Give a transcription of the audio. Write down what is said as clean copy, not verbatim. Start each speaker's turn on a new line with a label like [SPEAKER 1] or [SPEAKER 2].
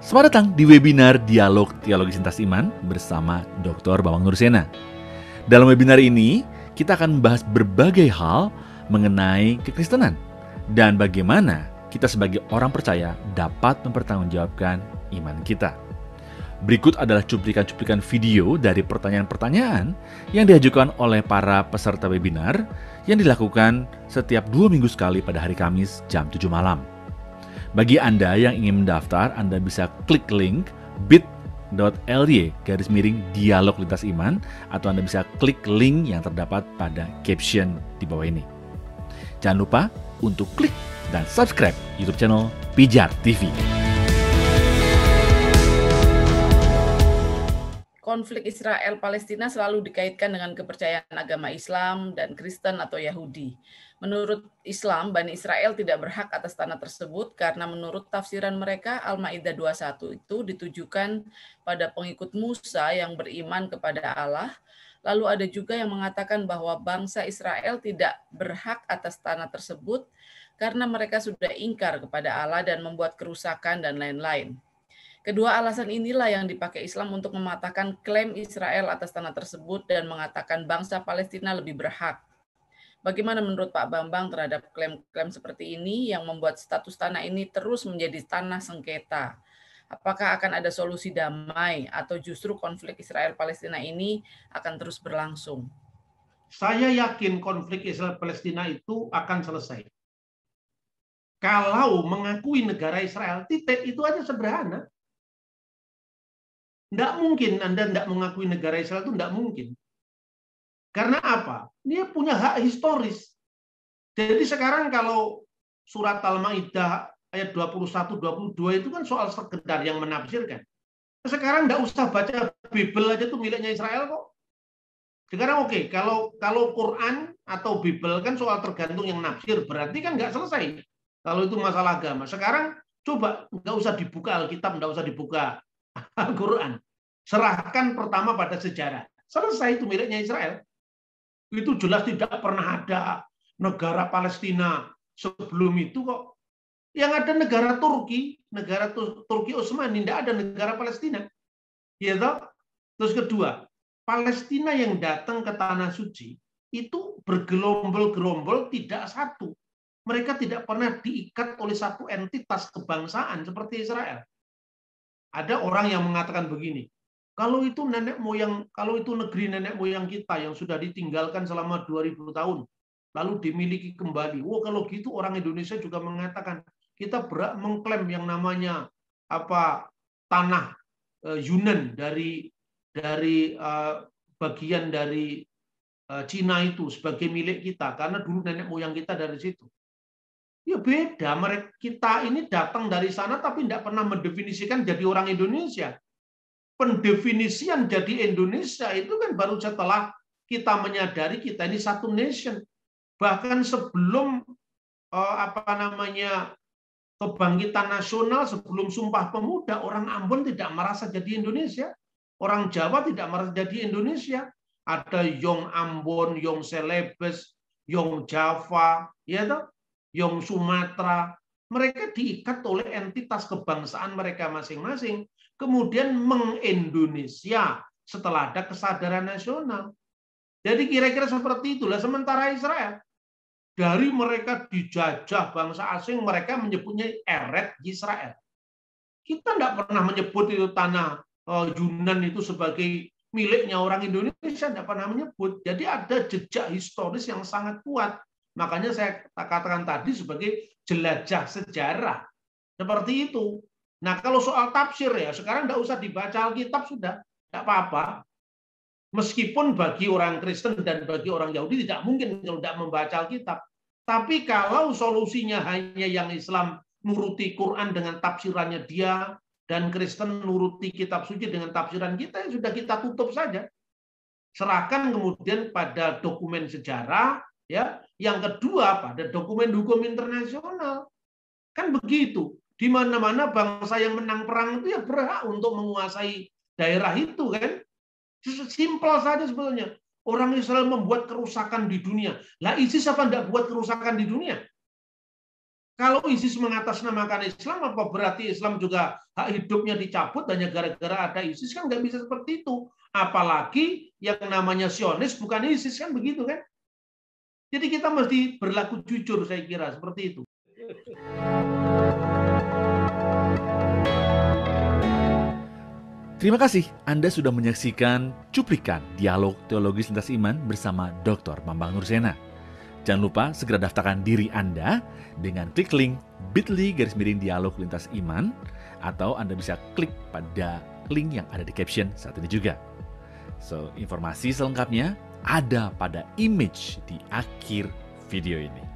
[SPEAKER 1] Selamat datang di webinar Dialog Teologi Sintas Iman bersama Dr. Bambang Nursena. Dalam webinar ini, kita akan membahas berbagai hal mengenai kekristenan dan bagaimana kita sebagai orang percaya dapat mempertanggungjawabkan iman kita. Berikut adalah cuplikan-cuplikan video dari pertanyaan-pertanyaan yang diajukan oleh para peserta webinar yang dilakukan setiap 2 minggu sekali pada hari Kamis jam 7 malam. Bagi Anda yang ingin mendaftar, Anda bisa klik link bit.ly/dialog lintas iman, atau Anda bisa klik link yang terdapat pada caption di bawah ini. Jangan lupa untuk klik dan subscribe YouTube channel Pijar TV.
[SPEAKER 2] Konflik Israel-Palestina selalu dikaitkan dengan kepercayaan agama Islam dan Kristen atau Yahudi. Menurut Islam, Bani Israel tidak berhak atas tanah tersebut karena menurut tafsiran mereka, Al-Maidah 21 itu ditujukan pada pengikut Musa yang beriman kepada Allah. Lalu ada juga yang mengatakan bahwa bangsa Israel tidak berhak atas tanah tersebut karena mereka sudah ingkar kepada Allah dan membuat kerusakan dan lain-lain. Kedua alasan inilah yang dipakai Islam untuk mematahkan klaim Israel atas tanah tersebut dan mengatakan bangsa Palestina lebih berhak. Bagaimana menurut Pak Bambang terhadap klaim-klaim seperti ini yang membuat status tanah ini terus menjadi tanah sengketa? Apakah akan ada solusi damai atau justru konflik Israel-Palestina ini akan terus berlangsung?
[SPEAKER 3] Saya yakin konflik Israel-Palestina itu akan selesai. Kalau mengakui negara Israel, titik itu aja sederhana. Tidak mungkin Anda tidak mengakui negara Israel, itu tidak mungkin. Karena apa? Dia punya hak historis. Jadi sekarang kalau surat Al-Maidah ayat 21-22 itu kan soal sekedar yang menafsirkan. Sekarang tidak usah baca Bible aja tuh miliknya Israel kok. Sekarang oke, kalau Quran atau Bible kan soal tergantung yang nafsir, berarti kan nggak selesai. Kalau itu masalah agama. Sekarang coba nggak usah dibuka Alkitab, nggak usah dibuka Al-Quran. Serahkan pertama pada sejarah. Selesai itu miliknya Israel. Itu jelas tidak pernah ada negara Palestina sebelum itu kok. Yang ada negara Turki Utsmani, tidak ada negara Palestina. Ya toh? Terus kedua, Palestina yang datang ke tanah suci itu bergerombol-gerombol tidak satu. Mereka tidak pernah diikat oleh satu entitas kebangsaan seperti Israel. Ada orang yang mengatakan begini, kalau itu negeri nenek moyang kita yang sudah ditinggalkan selama 2000 tahun, lalu dimiliki kembali. Kalau gitu orang Indonesia juga mengatakan kita berhak mengklaim yang namanya tanah Yunan dari bagian dari Cina itu sebagai milik kita karena dulu nenek moyang kita dari situ. Ya beda, kita ini datang dari sana tapi tidak pernah mendefinisikan jadi orang Indonesia. Pendefinisian jadi Indonesia itu kan baru setelah kita menyadari kita ini satu nation. Bahkan sebelum kebangkitan nasional, sebelum Sumpah Pemuda, orang Ambon tidak merasa jadi Indonesia. Orang Jawa tidak merasa jadi Indonesia. Ada Yong Ambon, Yong Celebes, Yong Java, ya toh? Yong Sumatera. Mereka diikat oleh entitas kebangsaan mereka masing-masing. Kemudian mengindonesia setelah ada kesadaran nasional. Jadi kira-kira seperti itulah. Sementara Israel, dari mereka dijajah bangsa asing, mereka menyebutnya Eret Yisrael. Kita tidak pernah menyebut itu tanah Yunan itu sebagai miliknya orang Indonesia, tidak pernah menyebut. Jadi ada jejak historis yang sangat kuat. Makanya saya katakan tadi sebagai jelajah sejarah. Seperti itu. Nah, kalau soal tafsir ya, sekarang tidak usah dibaca Alkitab sudah, tidak apa-apa. Meskipun bagi orang Kristen dan bagi orang Yahudi tidak mungkin kalau tidak membaca Alkitab. Tapi kalau solusinya hanya yang Islam nuruti Quran dengan tafsirannya dia, dan Kristen nuruti kitab suci dengan tafsiran kita, ya sudah kita tutup saja. Serahkan kemudian pada dokumen sejarah, ya. Yang kedua pada dokumen hukum internasional. Kan begitu. Di mana-mana bangsa yang menang perang itu ya berhak untuk menguasai daerah itu kan. Simpel saja sebetulnya. Orang Israel membuat kerusakan di dunia. Lah ISIS apa enggak buat kerusakan di dunia? Kalau ISIS mengatasnamakan Islam, apa berarti Islam juga hak hidupnya dicabut hanya gara-gara ada ISIS? Kan nggak bisa seperti itu. Apalagi yang namanya Zionis bukan ISIS, kan begitu kan? Jadi kita mesti berlaku jujur, saya kira seperti itu.
[SPEAKER 1] Terima kasih Anda sudah menyaksikan cuplikan dialog teologis lintas iman bersama Dr. Bambang Nursena. Jangan lupa segera daftarkan diri Anda dengan klik link bit.ly/dialog lintas iman, atau Anda bisa klik pada link yang ada di caption saat ini juga. So, informasi selengkapnya ada pada image di akhir video ini.